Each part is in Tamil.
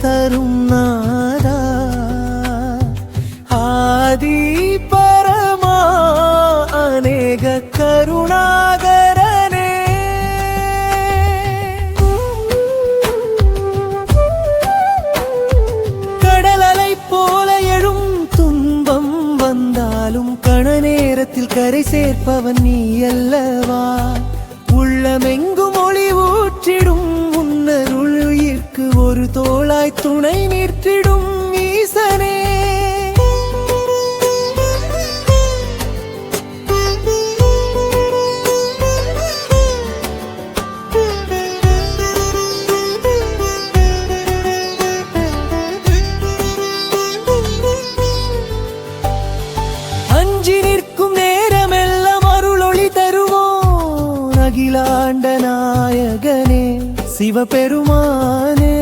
தரும் நாதா ஆதி பரமா அநேக கருணாகரனே. கடலலை போல எழும் துன்பம் வந்தாலும் கண நேரத்தில் கரை சேர்ப்பவன் நீ அல்லவா. உள்ளமெங்கும் ஒளி ஊற்றிடும் உன்னருள் உயிர்க்கு ஒரு தோளாய் துணை நிற்ற்றிடும் ஈசனே. அஞ்சி நிற்கும் நேரமெல்லாம் அருளொளி தருவோம் அகிலாண்ட நாயகனே சிவபெருமானே.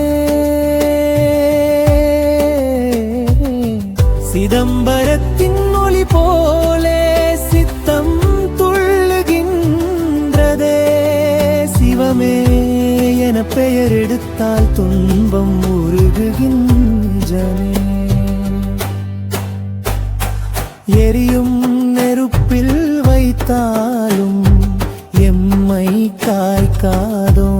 சிதம்பரத்தின் ஒளி போலே சித்தம் துள்ளுகின்றதே. சிவமே என பெயர் எடுத்தால் துன்பம் உருகுகின்றனே. எரியும் நெருப்பில் வைத்தாலும் எம்மை காய்க்காதோ.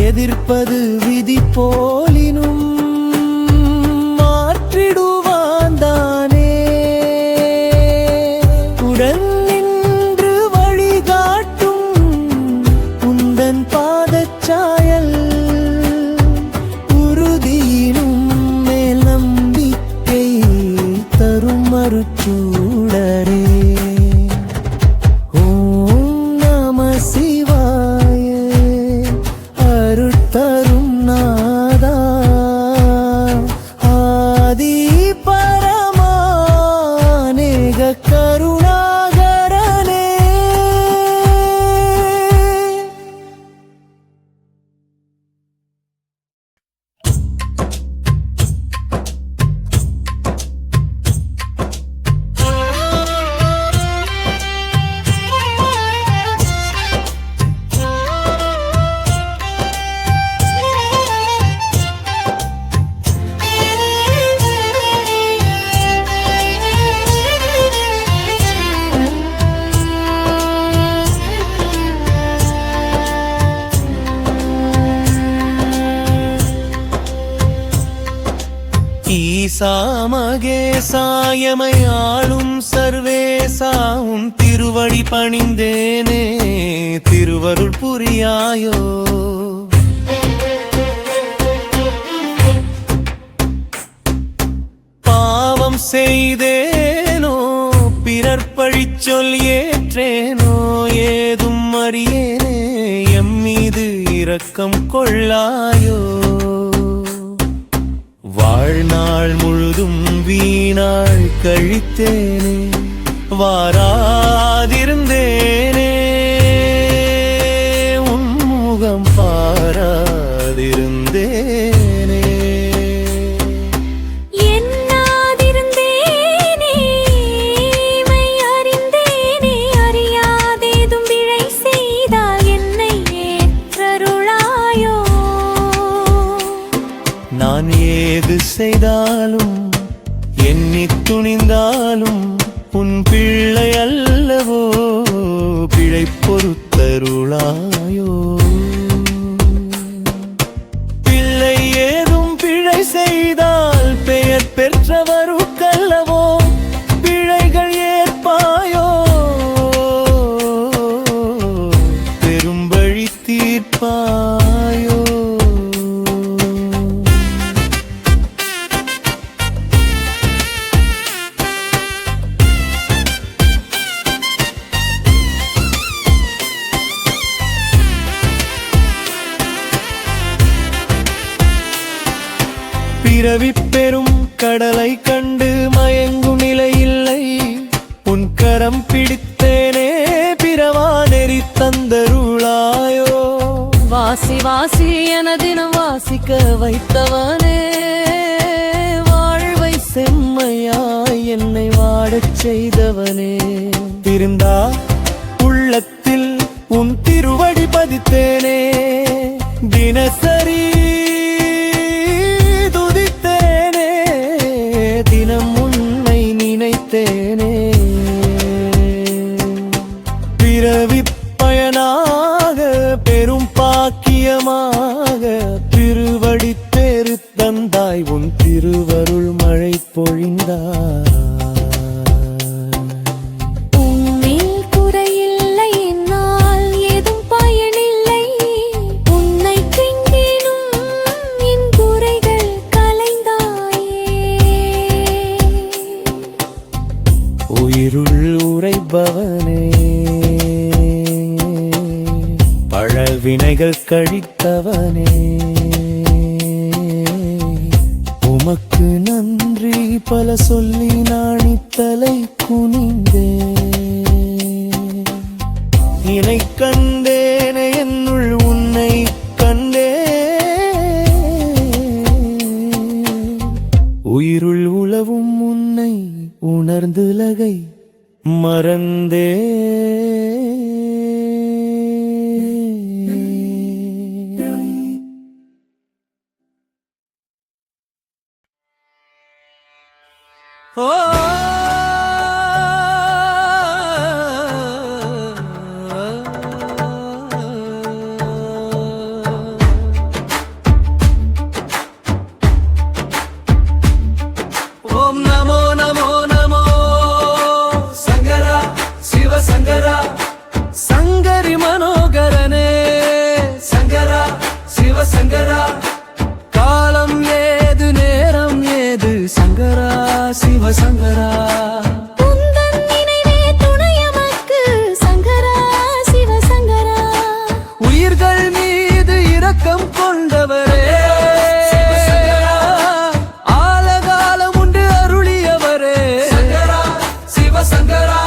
எதிர்ப்பது விதி போலினும் மாற்றிடுவான் தானே. உடன் நின்று வழிகாட்டும் உந்தன் பாதச்சாயல் உறுதியினும் மேல் நம்பிக்கை தரும் அருட்சூடரே. ஓம் நம சிவாய அருட்தரும் நாதா ஆதி பரமா அநேக கருணாகரனே. ஈசா மகேசாயமை ஆளும் சர்வேசா உன் திருவடி பணிந்தேனே திருவருள் புரியாயோ. பாவம் செய்தேனோ பிறர் பழிச் சொல் ஏற்றேனோ ஏதும் அறியேனே எம் மீது இரக்கம் கொள்ளாயோ. வாழ்நாள் முழுதும் வீணாள் கழித்தேனே வாராதிருந்தேனே உன்முகம் பாராதிருந்தேனே. நான் ஏது செய்தாலும் எண்ணி துணிந்தாலும் உன் பிள்ளை அல்லவோ பிழை பொறுத்தருளாயோ. பிள்ளை ஏதும் பிழை செய்தால் பெயர் பெற்றவருக்கல்லவோ பிழைகள் ஏற்பாயோ. பெரும்பழி தீர்ப்பாயோ. பிறவி பெரும் கடலை கண்டு மயங்கும் நிலை இல்லை உன் கரம் பிடித்தேனே பிறவா நெறி தந்தருளாயோ. வாசி வாசி என தினம் வாசிக்க வைத்தவனே வாழ்வை செம்மையாய் என்னை வாடச் செய்தவனே. திருந்தா உள்ளத்தில் உன் திருவடி பதித்தேனே தினசரி எனக்காய் உன் திருவருள் மழை பொழிந்தார். உன்னில் குறையில்லை, என்னால் ஏதும் பயனில்லை. உன்னை கெஞ்சினும் என் குறைகள் களைந்தாயே. உயிருள் உறைபவனே, பழவினைகள் கழித்தவனே, உமக்கு நன்றி பல சொல்லி நாணித்தலை குனிந்தேன். இனை கண்டேனே, என்னுள் உன்னை கண்டேன். உயிருள் உலவும் உன்னை உணர்ந்துலகை மறந்தே. ஓம் நமோ நமோ நமோ சங்கரா சிவ சங்கரா சங்கரி மனோகரனே, சங்கரா சிவ சங்கரா காலம் ஏது நேரம் ஏது சங்கரா சிவ சங்கரா. உந்தன் நினைவே துணையமக்கு சங்கரா சிவ சங்கரா. உயிர்கள் மீது இரக்கம் கொண்டவரே, ஆலகாலம் உண்டு அருளியவரே, சங்கரா சிவ சங்கரா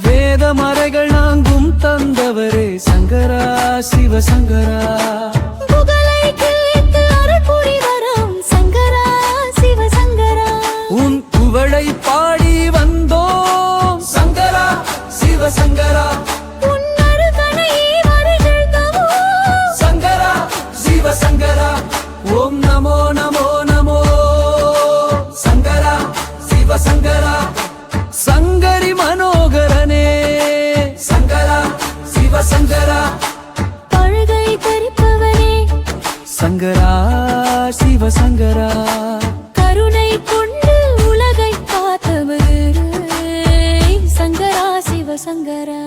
வேத மறைகள் நாங்கும் தந்தவரே சங்கரா சிவ சங்கரா. புகழை கிழித்து அருள் புரி வரும் சங்கரா சிவ சங்கரா. உன் புகழை பாடி வந்தோம் சங்கரா சிவ சங்கரா உன் அருகணையே வருகின்றவோ சங்கரா சிவ சங்கரா ஓம் நமோ நமோ நமோ சங்கரா சிவ சங்கரா சங்கரி மனோகரனே, சங்கரா சிவ சங்கரா பழுகை பறிப்பவனே சங்கரா சிவ சங்கரா. கருணை கொண்டு உலகை காத்தவரே சங்கரா சிவ சங்கரா.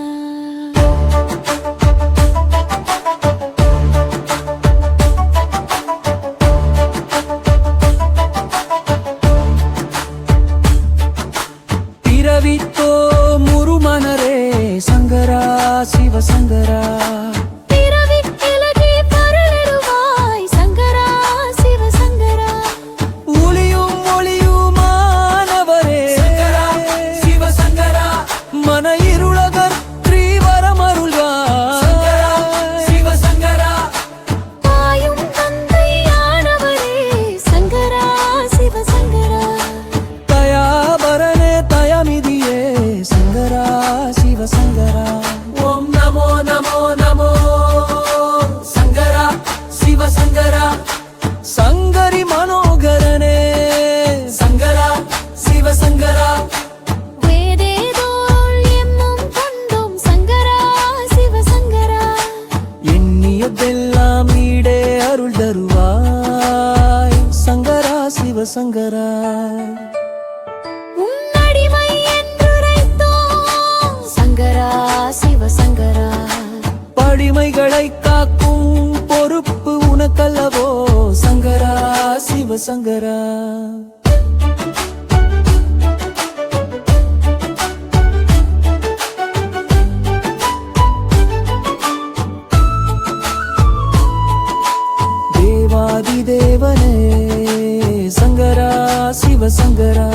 பிறவித்தோ முருமனரே சங்கரா சிவ சங்கரா. பிறவிக் கிழக்கே பரலிடுவாய் சங்கரா சிவ சங்கரா. ஒளியும் ஒளியுமானவரே சங்கரா சிவ சங்கரா மன இருளகற்றி சங்கரா வரமருள்வாய். சிவ சங்கரா தாயும் தந்தையானவரே சங்கரா சிவ சங்கரா. தயாபரனே தயமிதியே சங்கரா சிவ சங்கரா. ஓம் நமோ நமோ நமோ சங்கரா சிவ சங்கரா சங்கரி மனோகரனே, சங்கரா சிவ சங்கரா வேதேதோள் எம்மும் கொண்டோம் சங்கரா சிவ சங்கரா. எண்ணியதெல்லாம் ஈடே அருள் தருவாய் சங்கரா சிவ சங்கரா. உன்னடிமை என்றுரைத்தோம் சங்கரா சிவ சங்கரா. படிமைகளை காக்கும் பொறுப்பு உனக்கல்லவோ சங்கரா சிவ சங்கரா. தேவாதி தேவனே சங்கரா சிவ சங்கரா.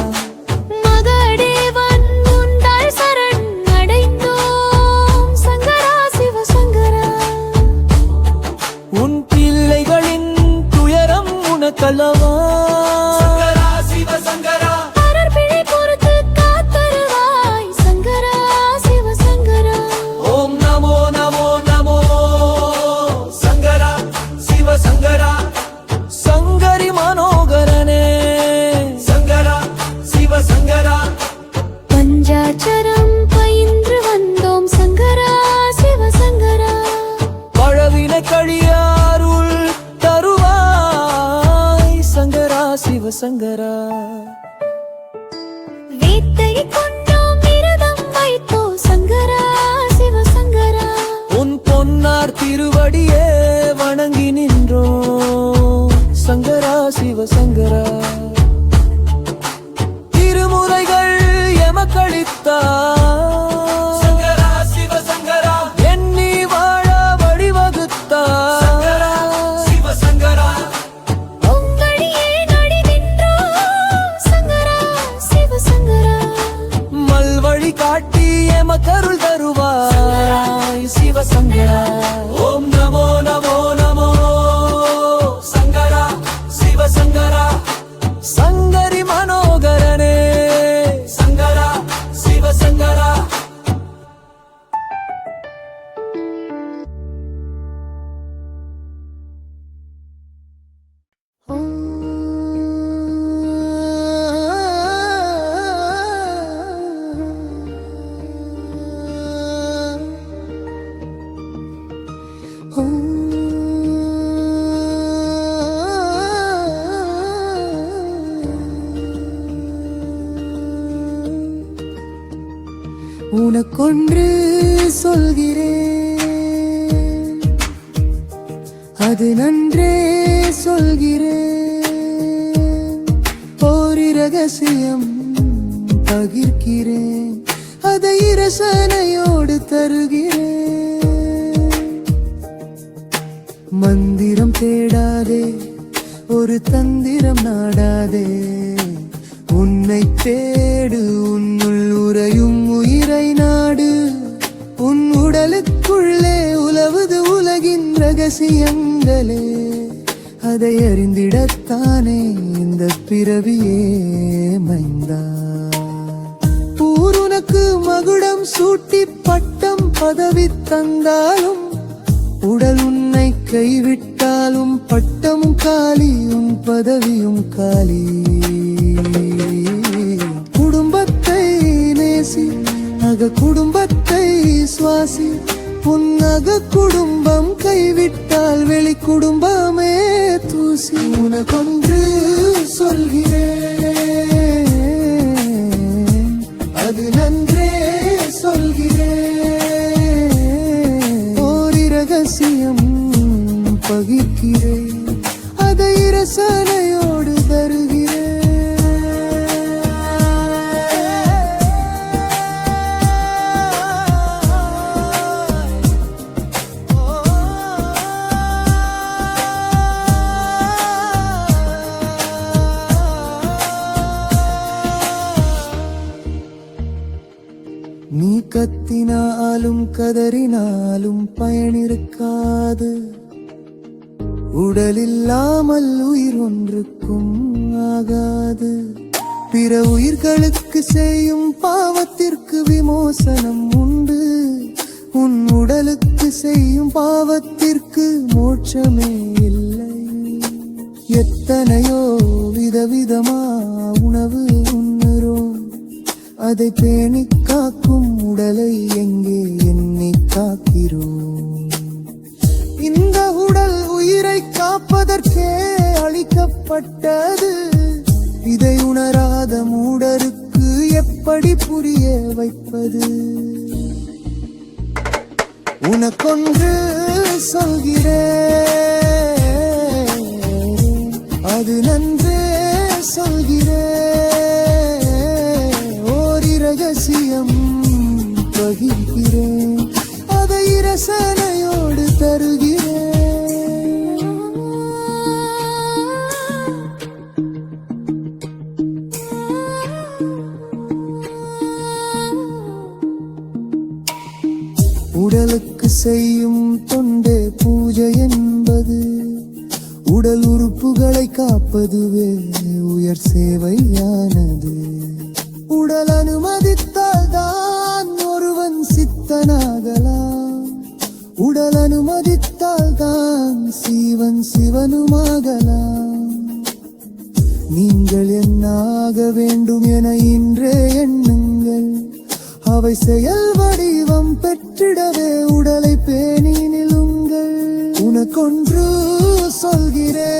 மகடேவன் உண்டாள் சரண் அடைந்தோம் சங்கரா சிவ சங்கரா. உன் பிள்ளைகளின் துயரம் உனக்கல்லவா சங்கரா சிவ சங்கரா பரர்பிழை பொறுத்து காத்தருவாய் சங்கரா சிவ சங்கரா. ஓம் நமோ நமோ நமோ சங்கரா சிவ சங்கரா சங்கரி மனோகரனே, சங்கரா சிவ சங்கரா பஞ்சாட்சரம் பயின்று வந்தோம் சங்கரா சிவ சங்கரா. பழவினை கழியாருள் தருவாய் சங்கரா சிவசங்கரா. வேட்டை கொண்டோம் விரதம் வைத்தோம் சங்கரா சிவசங்கரா. உன் பொன்னார் திருவடியே வணங்கி நின்றோம் சங்கரா சிவசங்கரா. திருமுறைகள் எமக்களித்தார் சங்கரா சிவசங்கரா. எண்ணி வாழ வழிவகுத்தார் சங்கரா சிவசங்கரா. உங்களியே நடி நின்றோம் சங்கரா சிவசங்கரா. மல்வழி காட்டி எமக்கருள் தருவாய் சிவசங்கரா. ஓம் நமோ நமோ நமோ சங்கரா சிவசங்கரா. சங்கரி மனோகரனே சங்கரா சிவசங்கரா. உனக்கொன்று சொல்கிறேன், அது நன்றே சொல்கிறேன். ஒரு ரகசியம் பகிர்கிறேன், அதை இரசனையோடு தருகிறேன். மந்திரம் தேடாதே, ஒரு தந்திரம் நாடாதே. உன்னை தேடு, உன்னுள் உறையும் உயிரை நாடு. உன் உடலுக்குள்ளே உலவுது உலகின் ரகசியங்களே. அதை அறிந்திடத்தானே இந்த பிறவியே மைந்தா. ஊர் உனக்கு மகுடம் சூட்டி பட்டம் பதவி தந்தாலும், உடல் உன்னை கைவிட்டாலும் பட்டமும் காலி, உன் பதவியும் காலி. குடும்பத்தை நேசி, அக குடும்பத்தை சுவாசி. உன் அக குடும்பம் கைவிட்டால் வெளி குடும்பமே தூசி. உனக்கொன்று சொல்கிறேன், அது நன்றே சொல்கிறேன். ஓர் இரகசியம் பகிர்கிறேன், அதை இரசனையோடு தருகிறேன். நீ கத்தினாலும் கதறினாலும் பயனிருக்காது. உடலில்லாமல் உயிர் ஒன்றுக்கும் ஆகாது. பிற உயிர்களுக்கு செய்யும் பாவத்திற்கு விமோசனம் உண்டு. உன் உடலுக்கு செய்யும் பாவத்திற்கு மோட்சமே இல்லை. எத்தனையோ விதவிதமா உணவு உண்ணுறோம், அதை பேணி காக்கும் உடலை எங்கே எண்ணி காக்கிறோம். இந்த உடல் உயிரை காப்பதற்கே அளிக்கப்பட்டது. இதை உணராத மூடருக்கு எப்படி புரிய வைப்பது? உனக்கொன்று சொல்கிறேன், அது நன்றே சொல்கிறேன். ஓர் இரகசியம் பகிர்கிறேன், அதை இரசனையோடு தருகிறேன். உடலுக்கு செய்யும் தொண்டே பூஜை என்பது. உடல் உறுப்புகளை காப்பதுவே உயர் சேவையானது. உடல் அனுமதித்தால் தான் ஒருவன் சித்தனாகலாம். உடல் அனுமதித்தால் தான் சீவன் சிவனுமாகலாம். நீங்கள் என்னாக வேண்டும் என இன்றே எண்ணுங்கள். அவை செயல் வடிவம் பெற்றிடவே உடலை பேணி நிலுங்கள். உனக்கொன்று சொல்கிறேன்,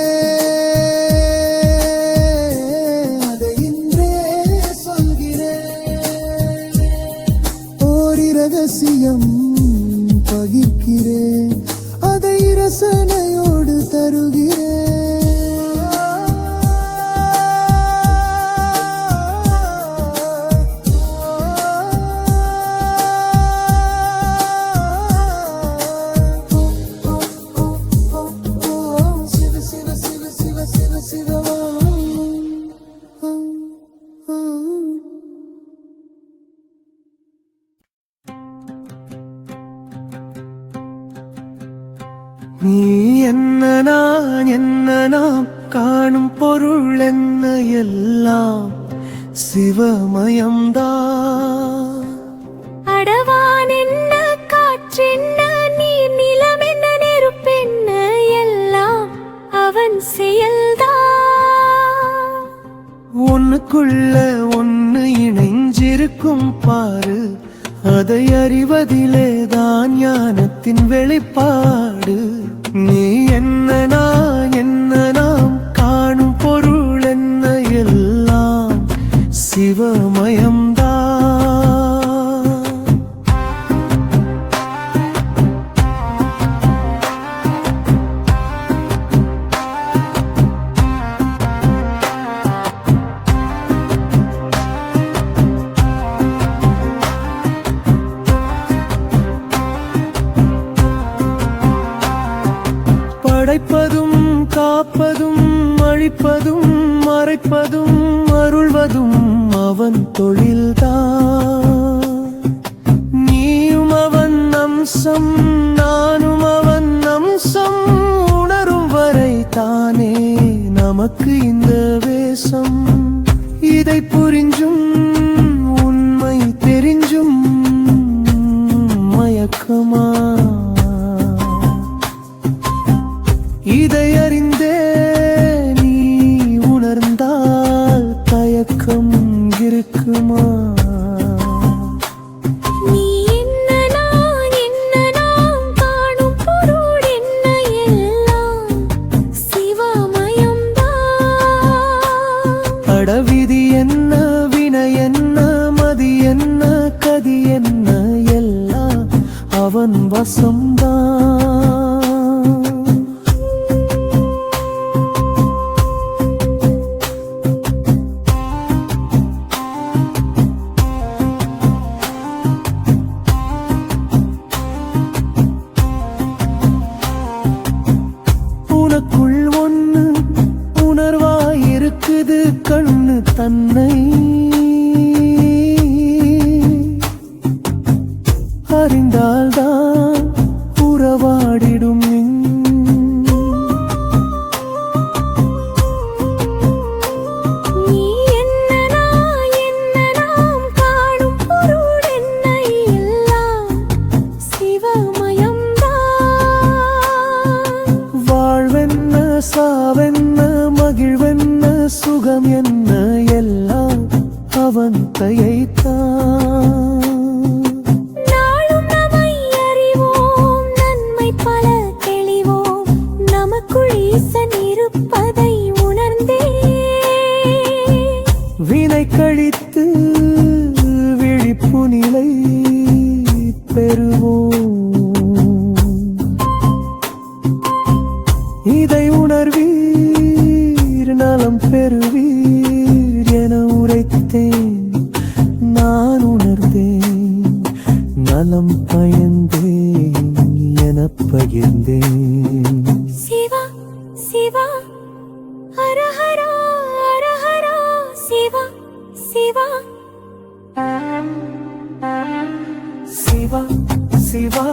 நீ என்ன நான் என்ன நாம் காணும் பொருள் என்ன எல்லாம் சிவமயம்தான். அடவான் என்ன காற்றென்ன நீர் நிலம் என்ன நெருப்பென்ன எல்லாம் அவன் செயல்தான். ஒன்னுக்குள்ள ஒன்னு இணைஞ்சிருக்கும் பாரு, அதை அறிவதிலே தான் ஞானத்தின் வெளிப்பாடு. நீ என்ன நான் என்ன நாம் காணும் பொருள் என்ன எல்லாம் சிவமயம்தான். படைப்பதும் காப்பதும் அழிப்பதும் மறைப்பதும் அருள்வதும் அவன் தொழில்தான். நீயும் அவன் அம்சம் நானும் அவன் அம்சம், உணரும் வரை தானே நமக்கு இந்த வேஷம். இதை புரிஞ்சும் உண்மை தெரிஞ்சும் மயக்கமா, இதை அறிந்தே நீ உணர்ந்தால் தயக்கம் இருக்குமா? நீ என்ன நாம் காணும் பொருள் என்ன எல்லாம் சிவமயம்தான். அடவிதி என்ன வினை என்ன மதி என்ன கதி என்ன எல்லாம் அவன் வசம்தான். உனக்குள் ஒன்னு உணர்வாயிருக்குது கண்ணு தன்னை அறிந்தால்தான் உறவாடிடும். நீ என்ன நாம் காணும் பொருள் என்ன எல்லாம் சிவமயம்தான். வாழ்வென்ன சாவென்ன மகிழ்வென்ன சுகம் என்ன எல்லாம் அவன் தயைத்தான். நாளும் நம்மை அறிவோம் நன்மை பல தெளிவோம், நமக்குள் ஈசன் இருப்பதை உணர்ந்தே வினை கழித்து விழிப்பு நிலை பெறுவோம். இதை உணர்வீர் நலம் பெறுவீர் என உரைத்தேன். நான் உணர்ந்தேன் நலம் பயந்தேன் என பகிர்ந்தேன். சிவா சிவா ஹரஹரா ஹரஹரா சிவா சிவா சிவா சிவா